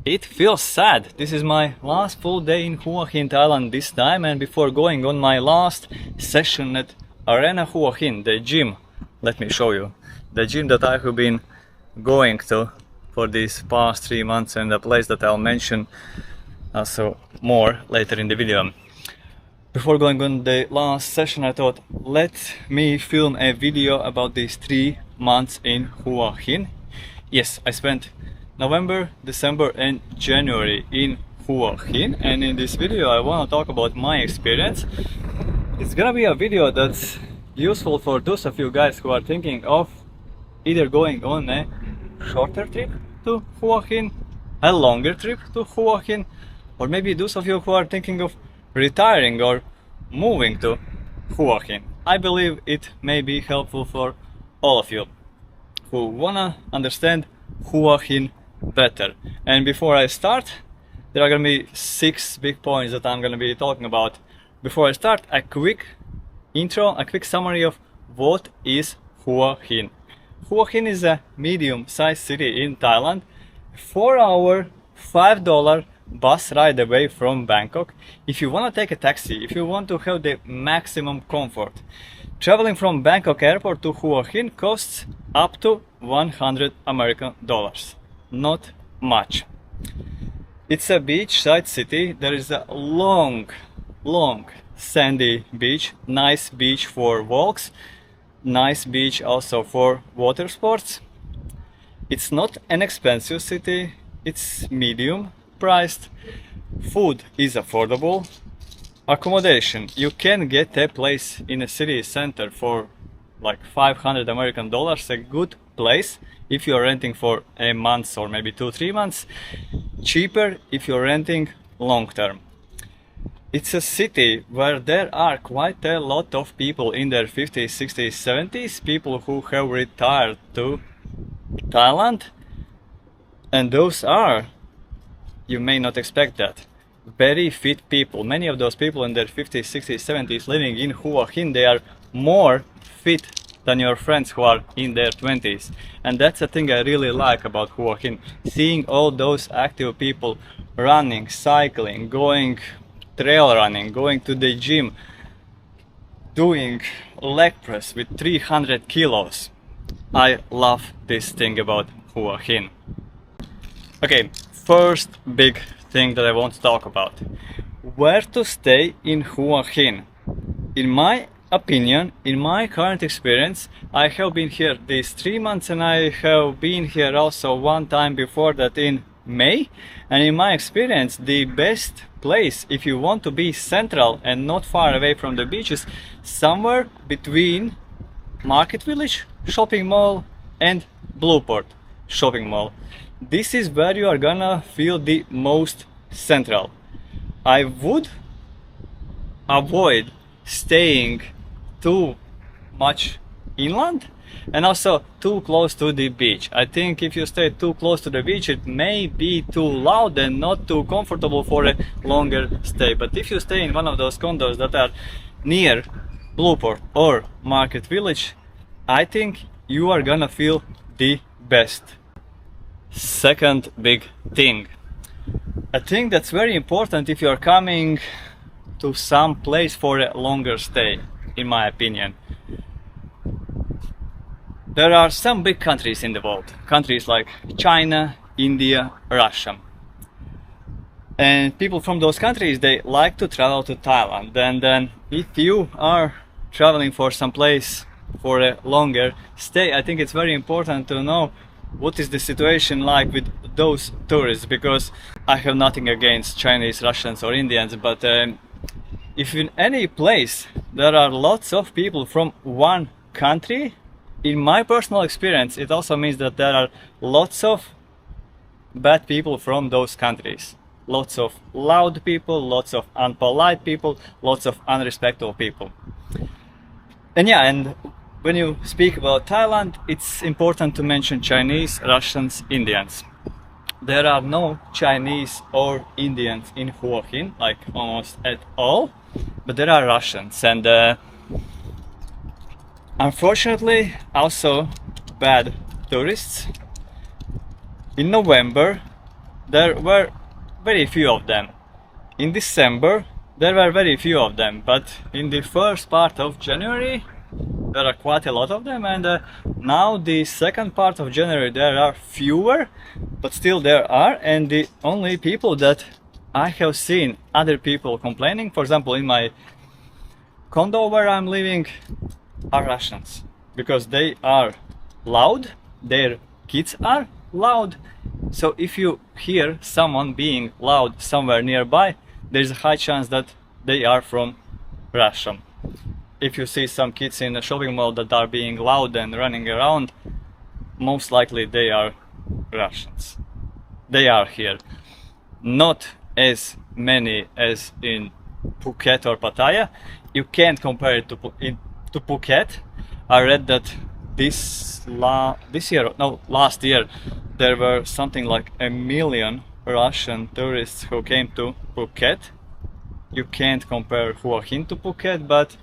It feels sad. This is my last full day in Hua Hin, Thailand this time, and before going on my last session at Arena Hua Hin, the gym, let me show you, the gym that I have been going to for these past 3 months, and a place that I'll mention also more later in the video. Before going on the last session, I thought, let me film a video about these 3 months in Hua Hin. Yes, I spent November, December and January in Hua Hin, and in this video I want to talk about my experience. It's gonna be a video that's useful for those of you guys who are thinking of either going on a shorter trip to Hua Hin, a longer trip to Hua Hin, or maybe those of you who are thinking of retiring or moving to Hua Hin. I believe it may be helpful for all of you who wanna understand Hua Hin better. And before I start, there are gonna be 6 big points that I'm gonna be talking about. Before I start, a quick intro, a quick summary of what is Hua Hin. Hua Hin is a medium-sized city in Thailand, 4-hour, $5 bus ride away from Bangkok. If you want to take a taxi, if you want to have the maximum comfort, traveling from Bangkok airport to Hua Hin costs up to 100 American dollars. Not much. It's a beachside city. There is a long sandy beach, nice beach for walks, nice beach also for water sports. It's not an expensive city, it's medium priced. Food is affordable. Accommodation, you can get a place in a city center for like 500 American dollars, a good place if you're renting for a month or maybe 2-3 months. Cheaper if you're renting long term. It's a city where there are quite a lot of people in their 50s, 60s, 70s, people who have retired to Thailand, and those are, you may not expect that, very fit people. Many of those people in their 50s, 60s, 70s living in Hua Hin, they are more fit than your friends who are in their 20s. And that's the thing I really like about Hua Hin. Seeing all those active people running, cycling, going trail running, going to the gym, doing leg press with 300 kilos. I love this thing about Hua Hin. Okay, first big thing that I want to talk about. Where to stay in Hua Hin? In my opinion, in my current experience, I have been here these 3 months, and I have been here also one time before that in May. And in my experience, the best place if you want to be central and not far away from the beaches, somewhere between Market Village shopping mall and Blueport shopping mall. This is where you are gonna feel the most central. I would avoid staying too much inland and also too close to the beach. I think if you stay too close to the beach, it may be too loud and not too comfortable for a longer stay. But if you stay in one of those condos that are near Blueport or Market Village, I think you are gonna feel the best. Second big thing. A thing that's very important if you're coming to some place for a longer stay, in my opinion. There are some big countries in the world, countries like China, India, Russia. And people from those countries, they like to travel to Thailand. And then if you are traveling for some place for a longer stay, I think it's very important to know what is the situation like with those tourists, because I have nothing against Chinese, Russians or Indians, but if in any place there are lots of people from one country, in my personal experience, it also means that there are lots of bad people from those countries. Lots of loud people, lots of unpolite people, lots of unrespectful people. And yeah, and when you speak about Thailand, it's important to mention Chinese, Russians, Indians. There are no Chinese or Indians in Hua Hin, like almost at all, but there are Russians, and unfortunately also bad tourists. In November, there were very few of them. In December there were very few of them, but in the first part of January there are quite a lot of them, and now the second part of January there are fewer, but still there are. And the only people that I have seen other people complaining, for example in my condo where I'm living, are Russians, because they are loud, their kids are loud. So if you hear someone being loud somewhere nearby, there's a high chance that they are from Russia. If you see some kids in a shopping mall that are being loud and running around, most likely they are Russians. They are here. Not as many as in Phuket or Pattaya. You can't compare it to Phuket. I read that last year there were something like 1 million Russian tourists who came to Phuket. You can't compare Hua Hin to Phuket, but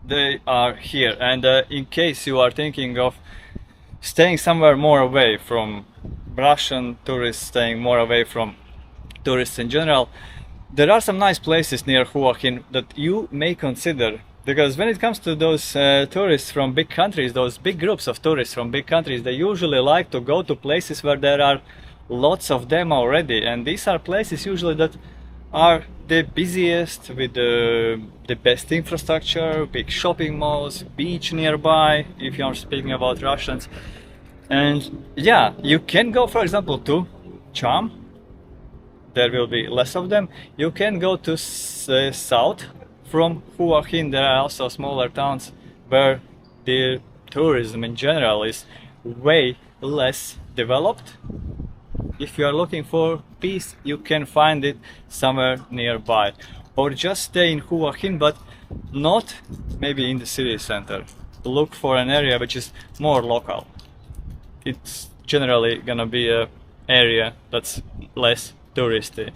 they are here. And in case you are thinking of staying somewhere more away from Russian tourists, staying more away from tourists in general, there are some nice places near Hua Hin that you may consider. Because when it comes to those tourists from big countries, those big groups of tourists from big countries, they usually like to go to places where there are lots of them already. And these are places usually that are the busiest, with the best infrastructure, big shopping malls, beach nearby, if you are speaking about Russians. And yeah, you can go, for example, to Cham. There will be less of them. You can go to south from Hua Hin. There are also smaller towns where the tourism in general is way less developed. If you are looking for peace, you can find it somewhere nearby, or just stay in Hua Hin, but not maybe in the city center. Look for an area which is more local. It's generally gonna be an area that's less touristy.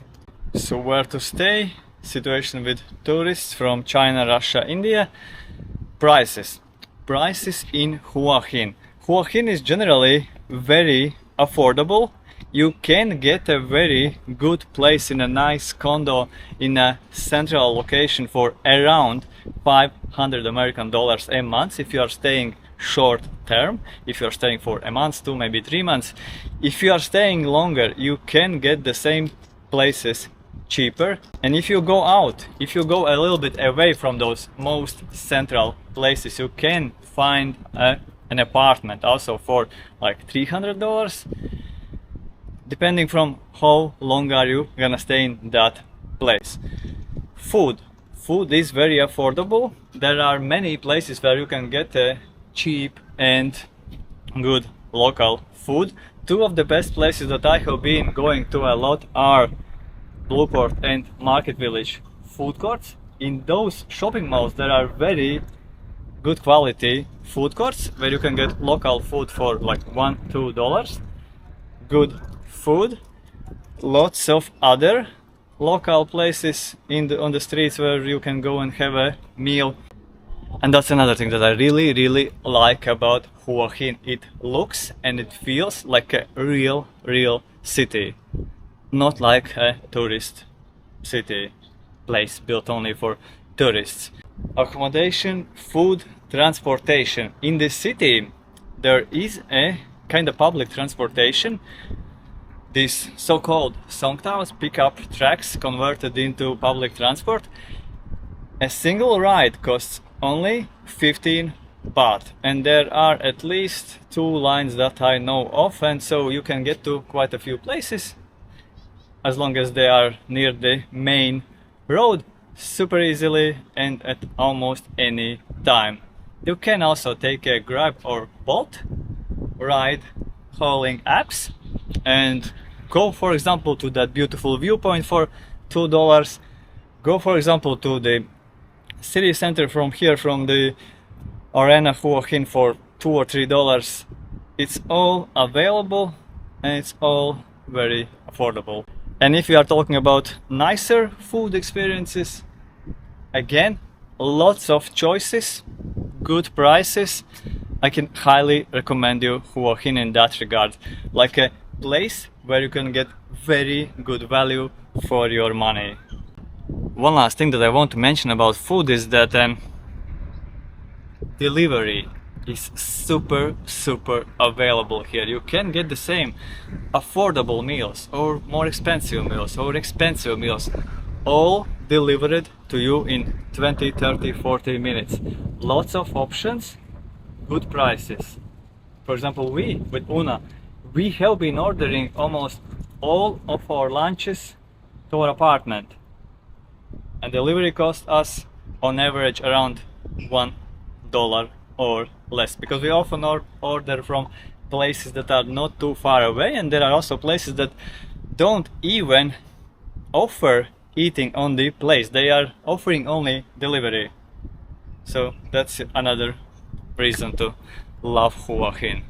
So where to stay? Situation with tourists from China, Russia, India. Prices in Hua Hin. Hua Hin is generally very affordable. You can get a very good place in a nice condo in a central location for around $500 a month if you are staying short term. If you are staying for a month, 2, maybe 3 months. If you are staying longer, you can get the same places cheaper. And if you go out, if you go a little bit away from those most central places, you can find an apartment also for like $300, depending from how long are you gonna stay in that place. Food is very affordable. There are many places where you can get cheap and good local food. Two of the best places that I have been going to a lot are Blueport and Market Village food courts. In those shopping malls there are very good quality food courts where you can get local food for like $1-2. Good food. Lots of other local places on the streets where you can go and have a meal. And that's another thing that I really like about Hua Hin. It looks and it feels like a real city, not like a tourist city place built only for tourists. Accommodation, food, transportation. In the city there is a kind of public transportation. These so-called songthaos, pickup trucks converted into public transport. A single ride costs only 15 baht, and there are at least 2 lines that I know of, and so you can get to quite a few places as long as they are near the main road super easily and at almost any time. You can also take a Grab or Bolt ride hauling apps and go, for example, to that beautiful viewpoint for $2. Go, for example, to the city center from here, from the Arena Hua Hin for $2 or $3. It's all available and it's all very affordable. And if you are talking about nicer food experiences, again, lots of choices, good prices. I can highly recommend you Hua Hin in that regard. Like place where you can get very good value for your money. One last thing that I want to mention about food is that delivery is super available here. You can get the same affordable meals or more expensive meals or expensive meals, all delivered to you in 20, 30, 40 minutes. Lots of options, good prices. For example, we with Una, we have been ordering almost all of our lunches to our apartment, and delivery cost us on average around $1 or less, because we often order from places that are not too far away, and there are also places that don't even offer eating on the place. They are offering only delivery. So that's another reason to love Hua Hin.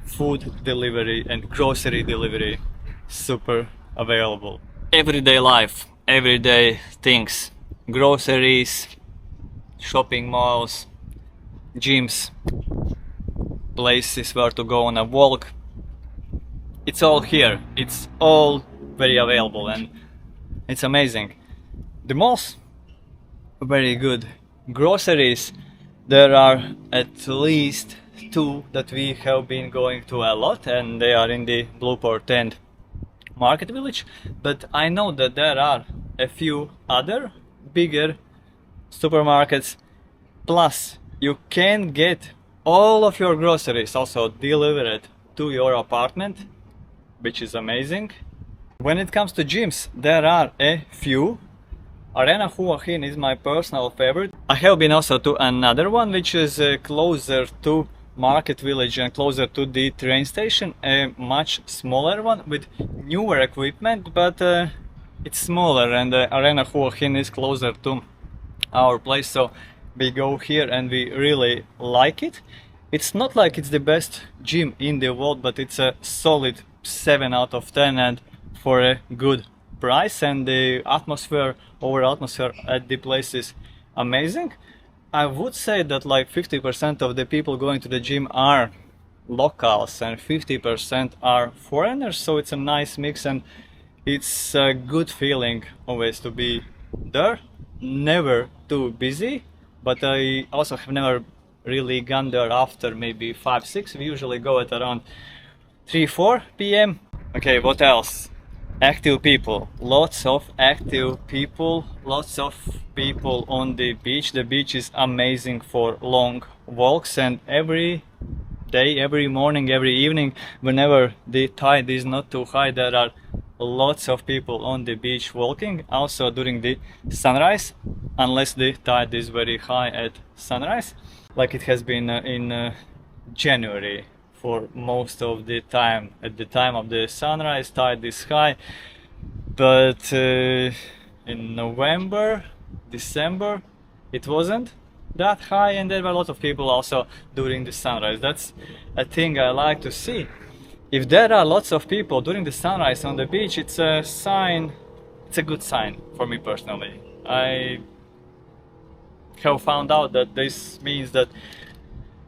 Food delivery and grocery delivery, super available. Everyday life, everyday things, groceries, shopping malls, gyms, places where to go on a walk. It's all here. It's all very available and it's amazing. The malls, very good. Groceries, there are at least 2 that we have been going to a lot, and they are in the Blueport and Market Village. But I know that there are a few other bigger supermarkets. Plus, you can get all of your groceries also delivered to your apartment, which is amazing. When it comes to gyms, there are a few. Arena Hua Hin is my personal favorite. I have been also to another one which is closer to Market Village and closer to the train station, a much smaller one with newer equipment, but it's smaller, and Arena Hua Hin is closer to our place, so we go here and we really like it. It's not like it's the best gym in the world, but it's a solid 7 out of 10 and for a good price, and the overall atmosphere at the place is amazing. I would say that like 50% of the people going to the gym are locals and 50% are foreigners, so it's a nice mix and it's a good feeling always to be there. Never too busy, but I also have never really gone there after maybe 5, 6. We usually go at around 3, 4 p.m. Okay, what else? Active people, lots of active people, lots of people on the beach. The beach is amazing for long walks, and every day, every morning, every evening, whenever the tide is not too high, there are lots of people on the beach walking. Also during the sunrise, unless the tide is very high at sunrise, like it has been in January. For most of the time, at the time of the sunrise, tide is high, but in November, December, it wasn't that high, and there were a lot of people also during the sunrise. That's a thing I like to see. If there are lots of people during the sunrise on the beach, it's a sign, it's a good sign for me personally. I have found out that this means that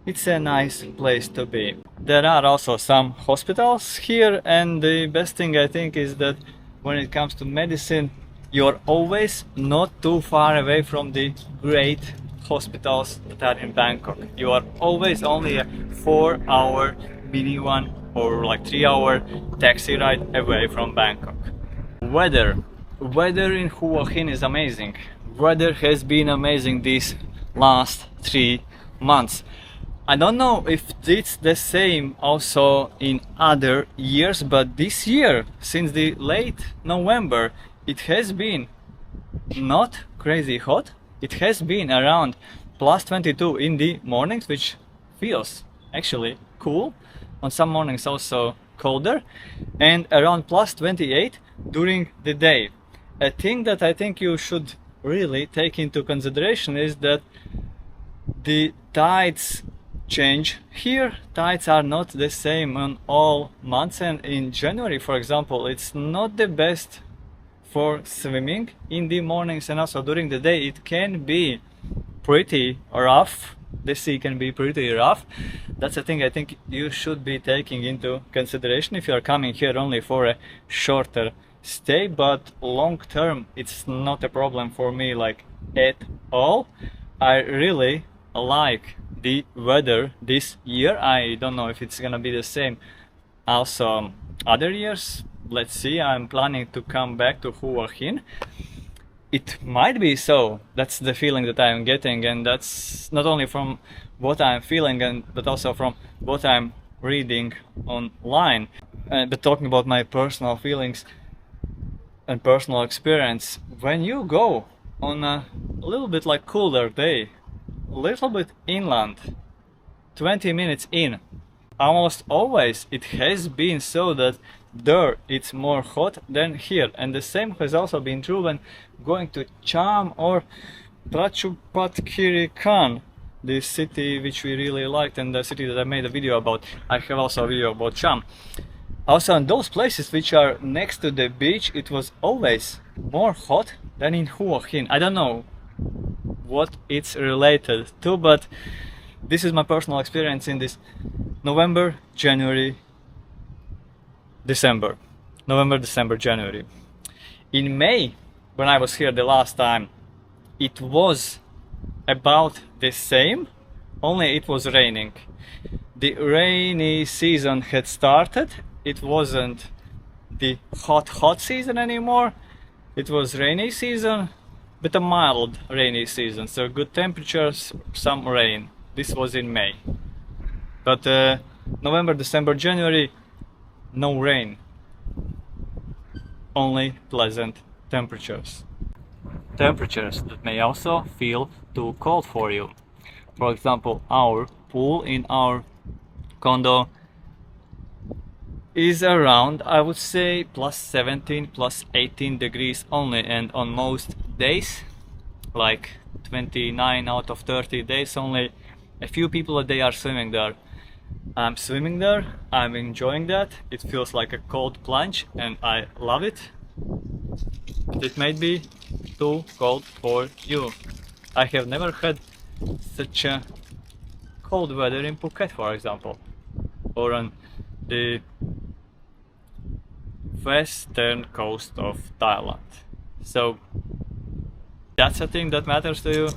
it's a nice place to be. There are also some hospitals here, and the best thing I think is that when it comes to medicine, you're always not too far away from the great hospitals that are in Bangkok. You are always only a 4-hour minivan or like 3-hour taxi ride away from Bangkok. Weather in Hua Hin is amazing. Weather has been amazing these last 3 months. I don't know if it's the same also in other years, but this year, since the late November, it has been not crazy hot. It has been around +22 in the mornings, which feels actually cool. On some mornings also colder, and around +28 during the day. A thing that I think you should really take into consideration is that the tides change here. Tides are not the same on all months, and in January, for example, it's not the best for swimming in the mornings, and also during the day it can be pretty rough the sea can be pretty rough. That's a thing I think you should be taking into consideration if you are coming here only for a shorter stay, but long term it's not a problem for me like at all. I really like the weather this year. I don't know if it's gonna be the same also other years. Let's see. I'm planning to come back to Hua Hin. It might be so. That's the feeling that I'm getting, and that's not only from what I'm feeling but also from what I'm reading online. But talking about my personal feelings and personal experience, when you go on a little bit like cooler day, a little bit inland, 20 minutes in, almost always it has been so that there it's more hot than here, and the same has also been true when going to Cham or Prachuapatkhirikan, the city which we really liked and the city that I made a video about. I have also a video about Cham. Also in those places which are next to the beach, it was always more hot than in Hua Hin. I don't know what it's related to, but this is my personal experience in this November, January, December. November, December, January. In May, when I was here the last time, it was about the same, only it was raining. The rainy season had started. It wasn't the hot season anymore. It was rainy season, but a mild rainy season, so good temperatures, some rain. This was in May. But November, December, January, no rain, only pleasant temperatures. Temperatures that may also feel too cold for you. For example, our pool in our condo is around, I would say, plus 17, plus 18 degrees only, and on most days, like 29 out of 30 days, only a few people a day are swimming there. I'm swimming there, I'm enjoying that. It feels like a cold plunge and I love it. It may be too cold for you. I have never had such a cold weather in Phuket, for example, or on the western coast of Thailand. So that's a thing that matters to you.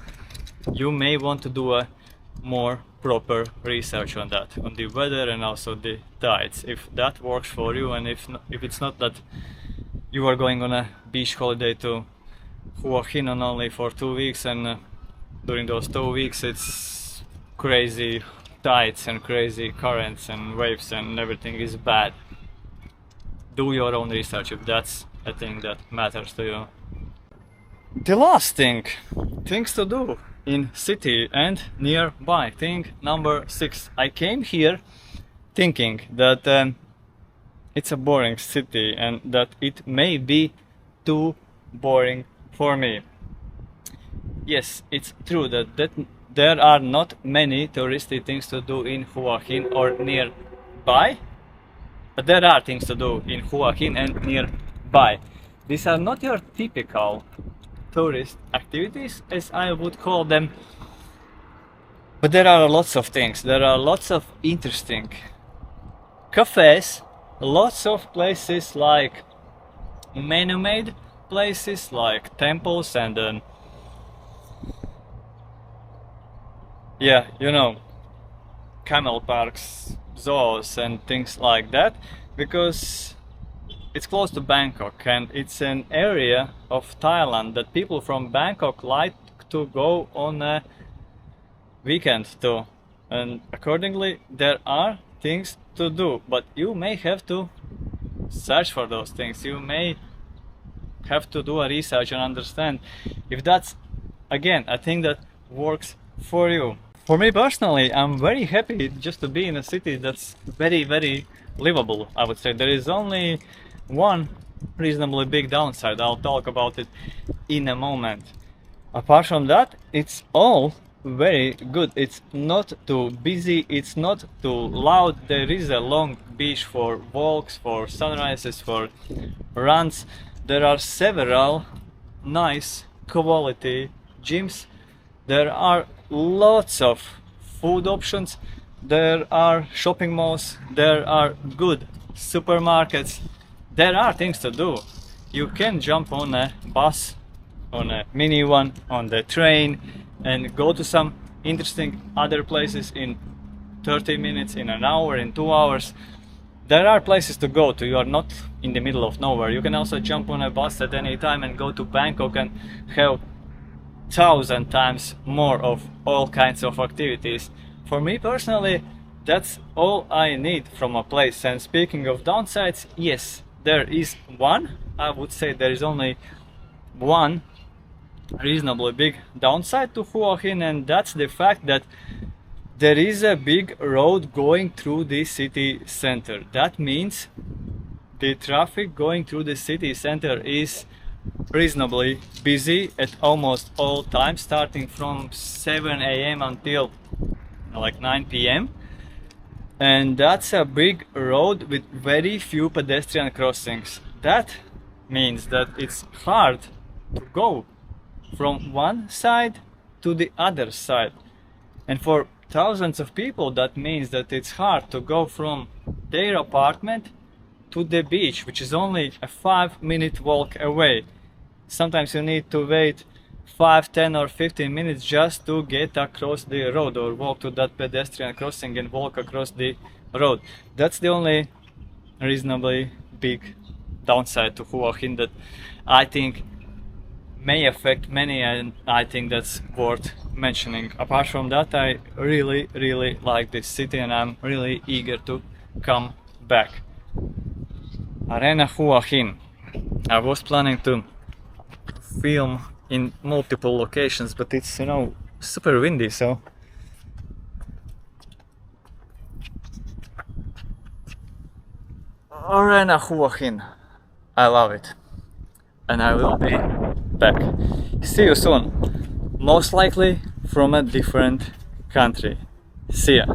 You may want to do a more proper research on that, on the weather and also the tides, if that works for you, and if it's not that you are going on a beach holiday to Hua Hin only for 2 weeks, and during those 2 weeks it's crazy tides and crazy currents and waves and everything is bad. Do your own research if that's a thing that matters to you. The last things to do in city and nearby. Thing number 6. I came here thinking that it's a boring city and that it may be too boring for me. Yes, it's true that there are not many touristy things to do in Hua Hin or nearby, but there are things to do in Hua Hin and nearby. These are not your typical tourist activities, as I would call them, but there are lots of things. There are lots of interesting cafes, lots of places like menu-made places like temples and yeah, you know, camel parks, zoos and things like that, because it's close to Bangkok and it's an area of Thailand that people from Bangkok like to go on a weekend to, and accordingly there are things to do, but you may have to search for those things. You may have to do a research and understand if that's, again, a thing that works for you. For me personally, I'm very happy just to be in a city that's very, very livable, I would say. There is only one reasonably big downside. I'll talk about it in a moment. Apart from that, it's all very good. It's not too busy, it's not too loud. There is a long beach for walks, for sunrises, for runs. There are several nice quality gyms. There are lots of food options, there are shopping malls, there are good supermarkets, there are things to do. You can jump on a bus, on a mini one, on the train, and go to some interesting other places in 30 minutes, in an hour, in 2 hours. There are places to go to. You are not in the middle of nowhere. You can also jump on a bus at any time and go to Bangkok and have 1,000 times more of all kinds of activities. For me personally, that's all I need from a place. And speaking of downsides, yes, there is one. I would say there is only one reasonably big downside to Hua Hin, and that's the fact that there is a big road going through the city center. That means the traffic going through the city center is reasonably busy at almost all times, starting from 7 a.m. until like 9 p.m. And that's a big road with very few pedestrian crossings. That means that it's hard to go from one side to the other side. And for thousands of people, that means that it's hard to go from their apartment to the beach, which is only a 5-minute walk away. Sometimes you need to wait 5, 10 or 15 minutes just to get across the road, or walk to that pedestrian crossing and walk across the road. That's the only reasonably big downside to Hua Hin that I think may affect many, and I think that's worth mentioning. Apart from that, I really like this city and I'm really eager to come back. Arena Hua Hin. I was planning to film in multiple locations, but it's, you know, super windy, so Arena Hua Hin. I love it. And I will be back. See you soon. Most likely from a different country. See ya.